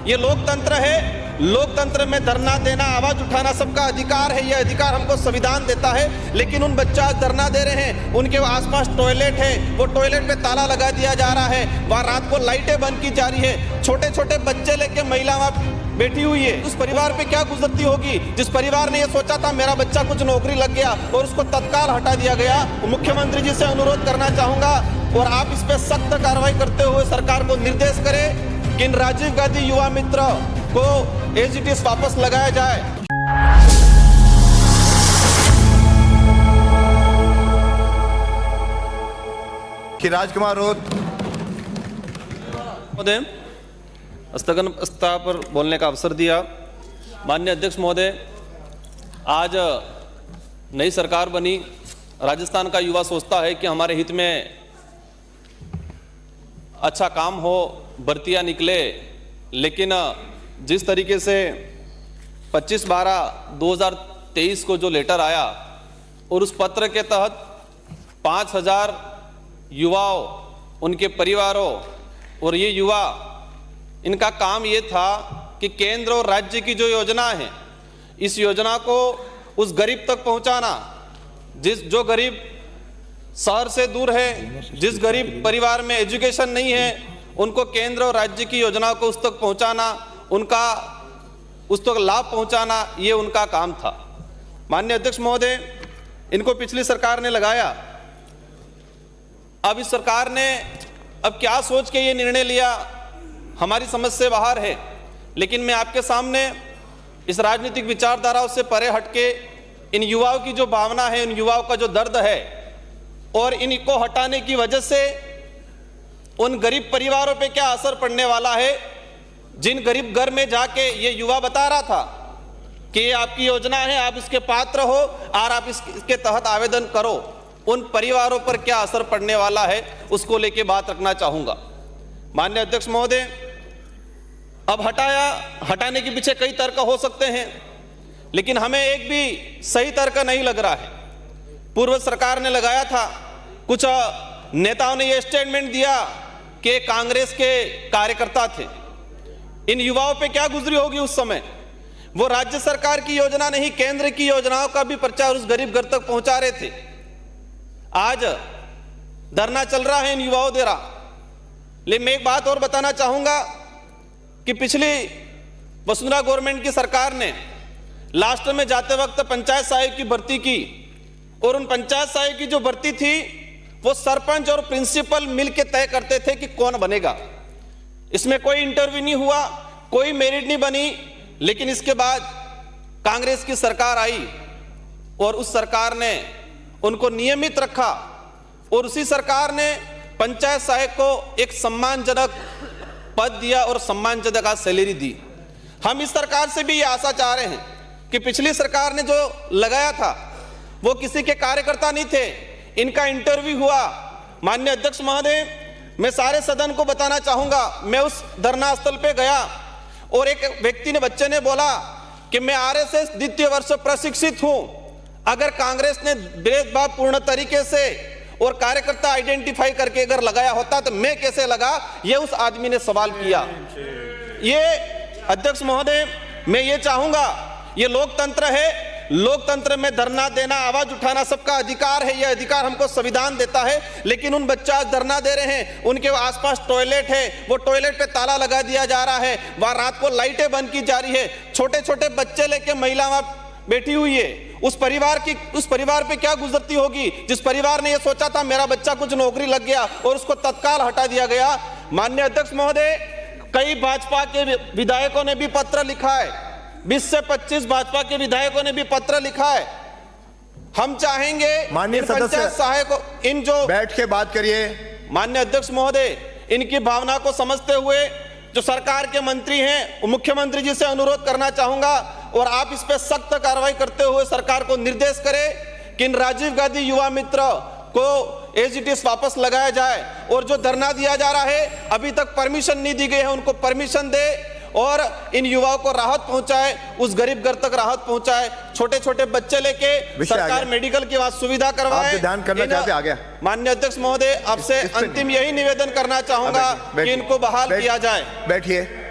ये लोकतंत्र है। लोकतंत्र में धरना देना, आवाज उठाना सबका अधिकार है। ये अधिकार हमको संविधान देता है। लेकिन उन बच्चे आज धरना दे रहे हैं, उनके आसपास टॉयलेट है, वो टॉयलेट पे ताला लगा दिया जा रहा है, वहाँ रात को लाइटें बंद की जा रही है, छोटे छोटे बच्चे लेके महिला वहाँ बैठी हुई है। उस परिवार पे क्या गुजरती होगी जिस परिवार ने ये सोचा था मेरा बच्चा कुछ नौकरी लग गया और उसको तत्काल हटा दिया गया। मुख्यमंत्री जी से अनुरोध करना चाहूंगा और आप इस पे सख्त कार्रवाई करते हुए सरकार को निर्देश करें कि इन राजीव गांधी युवा मित्र को एज इट इज वापस लगाया जाए। कि राजकुमार रोत महोदय स्थगन प्रस्ताव पर बोलने का अवसर दिया। माननीय अध्यक्ष महोदय, आज नई सरकार बनी, राजस्थान का युवा सोचता है कि हमारे हित में अच्छा काम हो, भर्तियां निकले, लेकिन जिस तरीके से 25/12/2023 को जो लेटर आया और उस पत्र के तहत 5000 युवाओं, उनके परिवारों और ये युवा, इनका काम ये था कि केंद्र और राज्य की जो योजना है, इस योजना को उस गरीब तक पहुंचाना, जो गरीब शहर से दूर है, जिस गरीब परिवार में एजुकेशन नहीं है, उनको केंद्र और राज्य की योजनाओं को उस तक पहुंचाना, उनका उस तक लाभ पहुंचाना, ये उनका काम था। माननीय अध्यक्ष महोदय, इनको पिछली सरकार ने लगाया। अब इस सरकार ने अब क्या सोच के ये निर्णय लिया, हमारी समझ से बाहर है। लेकिन मैं आपके सामने इस राजनीतिक विचारधाराओं से परे हटके इन युवाओं की जो भावना है, इन युवाओं का जो दर्द है और इनको हटाने की वजह से उन गरीब परिवारों पे क्या असर पड़ने वाला है, जिन गरीब घर में जाके ये युवा बता रहा था कि ये आपकी योजना है, आप इसके पात्र हो और आप इसके तहत आवेदन करो, उन परिवारों पर क्या असर पड़ने वाला है, उसको लेके बात रखना चाहूंगा। माननीय अध्यक्ष महोदय, अब हटाने के पीछे कई तर्क हो सकते हैं, लेकिन हमें एक भी सही तर्क नहीं लग रहा है। पूर्व सरकार ने लगाया था, कुछ नेताओं ने यह स्टेटमेंट दिया कि कांग्रेस के कार्यकर्ता थे। इन युवाओं पे क्या गुजरी होगी उस समय। वो राज्य सरकार की योजना नहीं, केंद्र की योजनाओं का भी प्रचार उस गरीब घर तक पहुंचा रहे थे। आज धरना चल रहा है इन युवाओं द्वारा। लेकिन मैं एक बात और बताना चाहूंगा कि पिछली वसुंधरा गवर्नमेंट की सरकार ने लास्ट में जाते वक्त पंचायत सहायक की भर्ती की और उन पंचायत सहायक की जो भर्ती थी वो सरपंच और प्रिंसिपल मिलकर तय करते थे कि कौन बनेगा। इसमें कोई इंटरव्यू नहीं हुआ, कोई मेरिट नहीं बनी। लेकिन इसके बाद कांग्रेस की सरकार आई और उस सरकार ने उनको नियमित रखा और उसी सरकार ने पंचायत सहायक को एक सम्मानजनक पद दिया और सम्मानजनक सैलरी दी। हम इस सरकार से भी ये आशा चाह रहे हैं कि पिछली सरकार ने जो लगाया था वो किसी के कार्यकर्ता नहीं थे, इनका इंटरव्यू हुआ। माननीय अध्यक्ष महोदय, मैं सारे सदन को बताना चाहूंगा, मैं उस धरना स्थल पे गया और एक व्यक्ति ने, बच्चे ने बोला कि मैं आरएसएस द्वितीय वर्ष प्रशिक्षित हूं। अगर कांग्रेस ने भेदभाव पूर्ण तरीके से और कार्यकर्ता आइडेंटिफाई करके अगर लगाया होता तो मैं कैसे लगा, ये उस आदमी ने सवाल किया। ये अध्यक्ष महोदय, मैं ये चाहूंगा, ये लोकतंत्र है। लोकतंत्र में धरना देना, आवाज उठाना सबका अधिकार है। ये अधिकार हमको संविधान देता है। लेकिन उन बच्चे आज धरना दे रहे हैं, उनके आसपास टॉयलेट है, वो टॉयलेट पे ताला लगा दिया जा रहा है, वहां रात को लाइटें बंद की जा रही है, छोटे छोटे बच्चे लेके महिला वहां बैठी हुई है। उस परिवार पे क्या गुजरती होगी जिस परिवार ने यह सोचा था मेरा बच्चा कुछ नौकरी लग गया और उसको तत्काल हटा दिया गया। माननीय अध्यक्ष महोदय, कई भाजपा के विधायकों ने भी पत्र लिखा है, 20 से 25 भाजपा के विधायकों ने भी पत्र लिखा है। हम चाहेंगे माननीय सदस्य सहायकों, इन जो बैठ के बात करिए। माननीय अध्यक्ष महोदय, इनकी भावना को समझते हुए जो सरकार के मंत्री हैं, मुख्यमंत्री जी से अनुरोध करना चाहूंगा और आप इस पे सख्त कार्रवाई करते हुए सरकार को निर्देश करें कि इन राजीव गांधी युवा मित्र को एज इट इज वापस लगाया जाए और जो धरना दिया जा रहा है, अभी तक परमिशन नहीं दी गई है, उनको परमिशन दे और इन युवाओं को राहत पहुंचाए, उस गरीब घर तक राहत पहुंचाए। छोटे छोटे बच्चे लेके सरकार मेडिकल की सुविधा करवाए। ध्यान करना चाहते आ गया। माननीय अध्यक्ष महोदय, आपसे अंतिम यही निवेदन करना चाहूंगा कि इनको बहाल किया जाए। बैठिए।